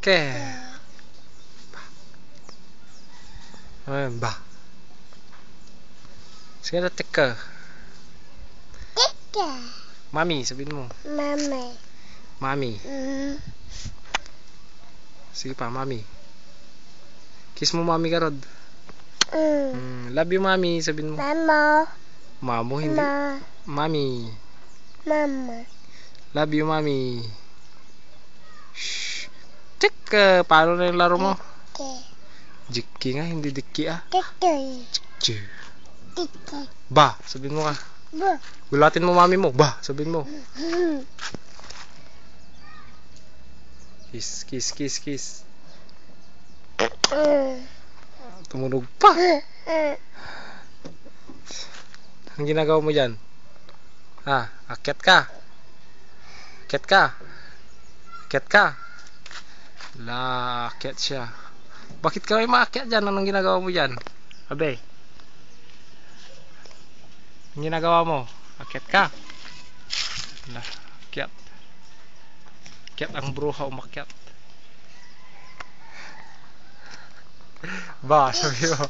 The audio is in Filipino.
Ke. Ba. Sige na, teka. Teka. Mami, sabihin mo. Mama. Mami. Sige pa, mami. Kiss mo mami ka, Rod. Love you, mami. Sabihin mo. Mama. Mamo, hindi. Mami. Mama. Love you, mami. Shhh. Teka, paano na yung laro mo? Jikki nga, hindi dikki ah. Teka. Jikki. Teka. Ba, sabihin mo ka. Ba. Gulatin mo mami mo. Ba, sabihin mo. Kiss, kiss, kiss, kiss. Tumunog pa. Ang ginagawa mo dyan? Ha? Akyat ka? Akyat ka? Akyat ka? La, akyat siya. Bakit ka may maakyat dyan? Anong ginagawa mo dyan? Abe? Ang ginagawa mo? Akyat ka? La, akyat. Akyat ang bruha umakyat. Ba, sabi mo.